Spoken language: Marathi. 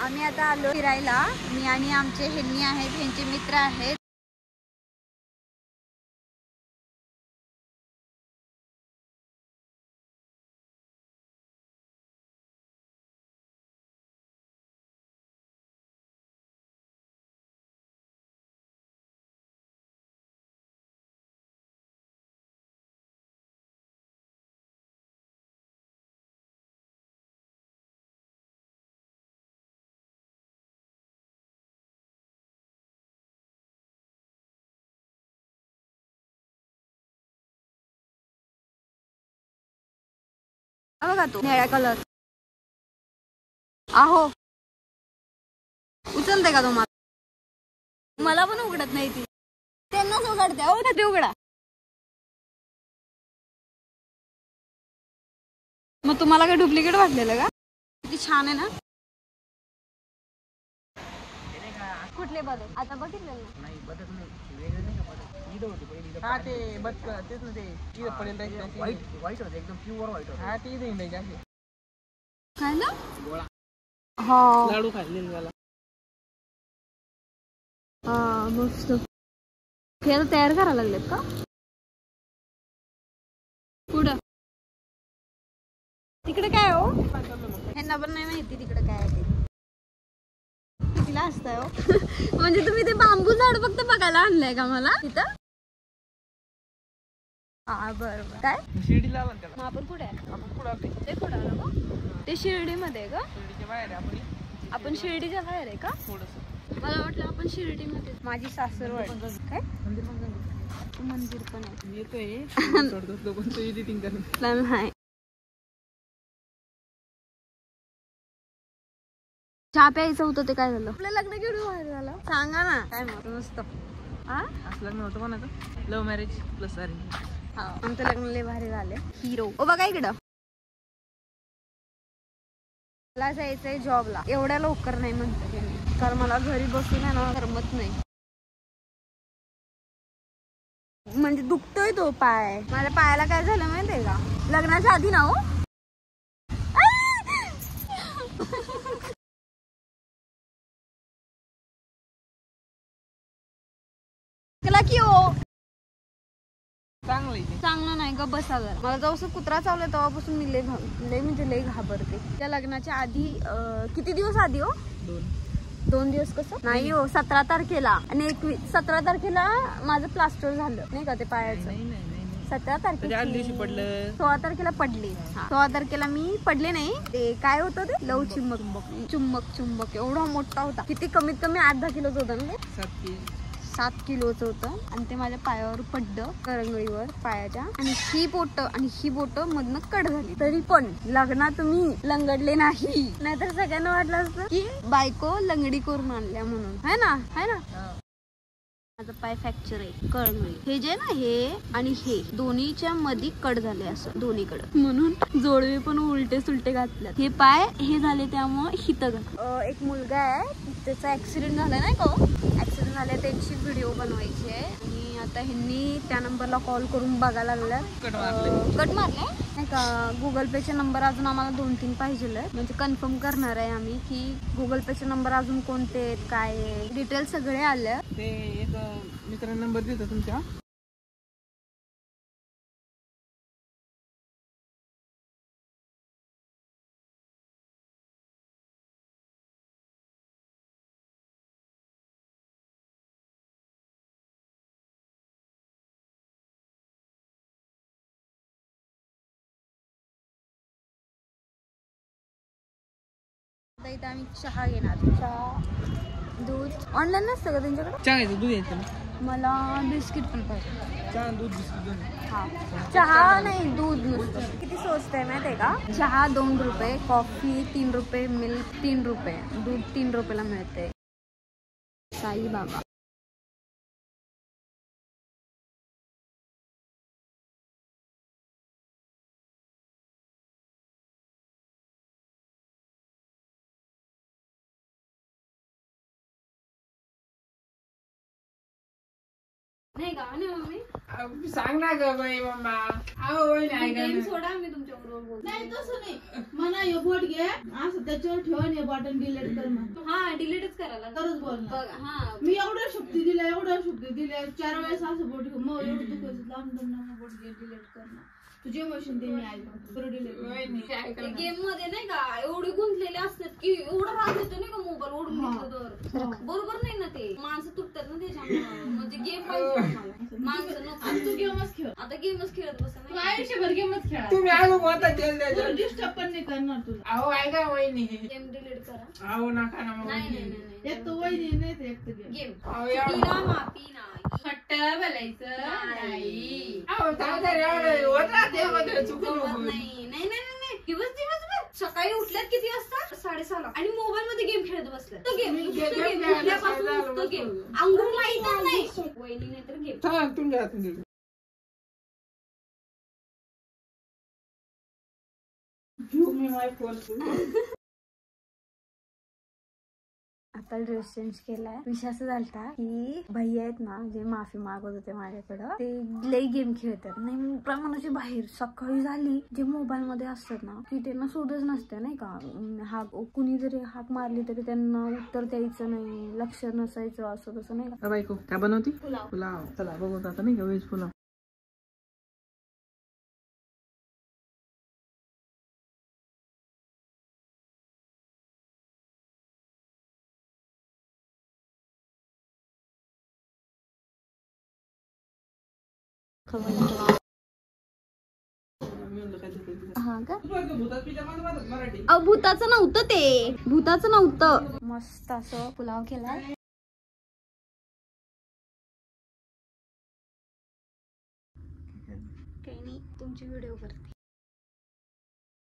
आम्ही आता आलो फिरायला. मी आणि आमचे ह्यांनी आहेत, ह्यांचे मित्र आहेत. बघा तो निळ्या कलर. आहो उचलते का तुम्हाला? मला पण उघडत नाही ती. त्यांनाच उघडते. हो ना ते उघडा. मग तुम्हाला काय डुप्लिकेट वाटलेलं का? किती छान आहे ना. कुठले बदक? आता बघितलेलं ना. नाही बदक नाही, वेगळे नाही का बदक. ईद होती पहिली. हा ते बदक तेच ना, ते ईद पडेल राहायचं. व्हाईट होते एकदम प्युअर व्हाईट होते. हा ते ईद इंडायचे असे. काय ना गोळा. हा लाडू खाल्लेले मला. हा मस्त. खेळ तयार करायला लागलेत का? पुढं तिकडे काय हो? ह्यांना पण नाही माहिती तिकडे काय आहे ते. कितीला असतंय हो? म्हणजे तुम्ही ते बांबू झाड फक्त बघायला आणलंय का मला तिथं? हा बरोबर. काय शिर्डीला आला त्याला. आपण कुठे आहे? आपण कुठं आलोय? ते कुठं आलं मग? ते शिर्डीमध्ये आहे का? शिर्डीच्या बाहेर आहे आपण शिर्डीच्या बाहेर आहे का? थोडंसं. मला वाटलं आपण शिर्डीमध्ये. माझी सासरवाडी. काय मंदिर पण आहे. येतोय एडिटिंग करून. नाही चहा प्यायचं होतं ते काय झालं? आपलं लग्न केवढं बाहेर झालं सांगा ना. काय म्हणतो मस्त. असं लग्न होतं कोणाचं? Love marriage plus arrange. हा आमचं लग्न लय भारी झाले. हिरो. ओ बघा इकडं. मला जायचंय जॉबला. एवढ्या लवकर नाही म्हणते मी, कारण मला घरी बसून आहे ना करमत नाही. म्हणजे दुखतोय तो पाय. माझ्या पायाला काय झालं माहितीये का? लग्नाच्या आधी ना हो. की हो चांगलं नाही ग. बसा जरा. मला जवळ कुत्रा चावला तेव्हापासून मी लय म्हणजे लय घाबरते. त्या लग्नाच्या आधी किती दिवस आधी हो? 2 दिवस. कसं नाही हो. 17 तारखेला आणि 17 तारखेला माझं प्लास्टर झालं नाही का ते पायाचं. 17 तारखेला दिवशी पडलं. 16 तारखेला पडले. 16 तारखेला मी पडले नाही. ते काय होतं ते लव चुंबक एवढा मोठा होता. किती कमीत कमी 8-10 किलोच होता ना. 7 किलोचं होतं आणि ते माझ्या पायावर पडलं, करंगळीवर पायाच्या. आणि ही बोट मधनं कट झाली. तरी पण लग्नात मी लंगडले नाही. नाहीतर सगळ्यांना वाटलं असतं की बायको लंगडी करून आणल्या म्हणून. है ना. माझा पाय फ्रॅक्चर आहे. करंगळी हे जे ना हे आणि हे दोन्हीच्या मध्ये कट झाले असं दोन्हीकडे. म्हणून जोडवे पण उलटे सुलटे घातल्यात. हे पाय हे झाले त्यामुळे हित घात. एक मुलगा आहे त्याचा ऍक्सिडेंट झाला नाही का? ऍक्सिडेंट झाला त्याची व्हिडिओ बनवायची आहे. आणि आता ह्यांनी त्या नंबरला कॉल करून बघायला लागल्यात. कट मारले नाही का? गुगल पेचे नंबर अजून आम्हाला 2-3 पाहिजे. म्हणजे कन्फर्म करणार आहे आम्ही की गुगल पेचे नंबर अजून कोणते आहेत, काय आहे, डिटेल सगळे आले. ते एक मित्र नंबर देतो तुमच्या. इथं आम्ही चहा घेणार. चहा दूध ऑनलाईन नसतं का त्यांच्याकडे? चहा घ्यायचं, दूध घ्यायचं. मला बिस्किट पण पाहिजे. चहा दूध बिस्किट. हा चहा नाही दूध नुसतं. किती स्वस्त आहे माहिती आहे का? चहा 2 रुपये, कॉफी 3 रुपये, मिल्क 3 रुपये, दूध 3 रुपयाला मिळते. साई बाबा. नाही का नाही मम्मी सांग ना ग बाई मम्मा. अहो वहिनी ऐका गेम ना. सोडा मी तुमच्या बरोबर बोलतो. नाही तसं नाही म्हणा हे बोट घे असं त्याच्यावर ठेवा हे बटन डिलीट कर मग हा डिलीटच करायला तरच बोलणार. बघ हा मी एवढ्या शक्ती दिल्या 4 वेळेस असं बोट घेऊ मग एवढं दुखायचं लांब नका बोट घे डिलीट करणार तुझे मशीन ते मी ऐकतो डिलीट वहिनी ऐका ना. गेम मध्ये नाही का एवढे गुंतलेले असतात की एवढं राग येतो नाही का मोबाईल ओढून घेतलं तर बरोबर नाही ना ते माणसं तुटतात ना त्याच्यामुळे म्हणजे गेम पाहिजे मला. माणसं नको तू गेमच खेळ आता गेमच खेळत बसा तू नाही आयुष्यभर गेमच खेळा तुम्ही अगो कोणता खेळ द्यायचा. डिस्टर्ब पण नाही करणार तुला. अहो ऐका वहिनी. गेम डिलीट करा. अहो नका ना मग नाही नाही वहिनी. नाही एक तर वहिनी नाही तर एक तर गेम गेम अहो एवढं. पिना मापी नाही खट्ट बोलायचं नाही. अहो थांबा रे, एवढं होत राहते मध्ये चुकून गमत उकून. नाही नाही नाही नाही दिवसभर सकाळी उठल्यात किती वाजता 6:30 आणि मोबाईल मध्ये गेम खेळत बसल्यात. तो गेम उठल्यापासून नुसतं गेम अंघोळ माहितच नाही वहिनी नाही तर गेम. चला तुमच्या हातून देतो. तुम्ही माझी फोन. आता ड्रेस चेंज केलाय. विषय असं झालता की भैया आहेत ना जे माफी मागत होते माझ्याकडं ते लई गेम खेळतात नाही प्रमाणाची बाहेर. सकाळी झाली जे मोबाईल मध्ये असतात ना की त्यांना शोधच नसते नाही का. हाक कुणी जरी हाक मारली तरी त्यांना उत्तर द्यायचं नाही लक्ष नसायचं असं तसं नाही का. बायको काय बनवती. पुलाव. पुलाव. चला बघू आता नाही का व्हेज पुलाव. हा का मराठी. भूताचं नव्हतं ते भूताचं नव्हतं. मस्त असं पुलाव केलाय. काही नाही तुमची व्हिडिओ करते.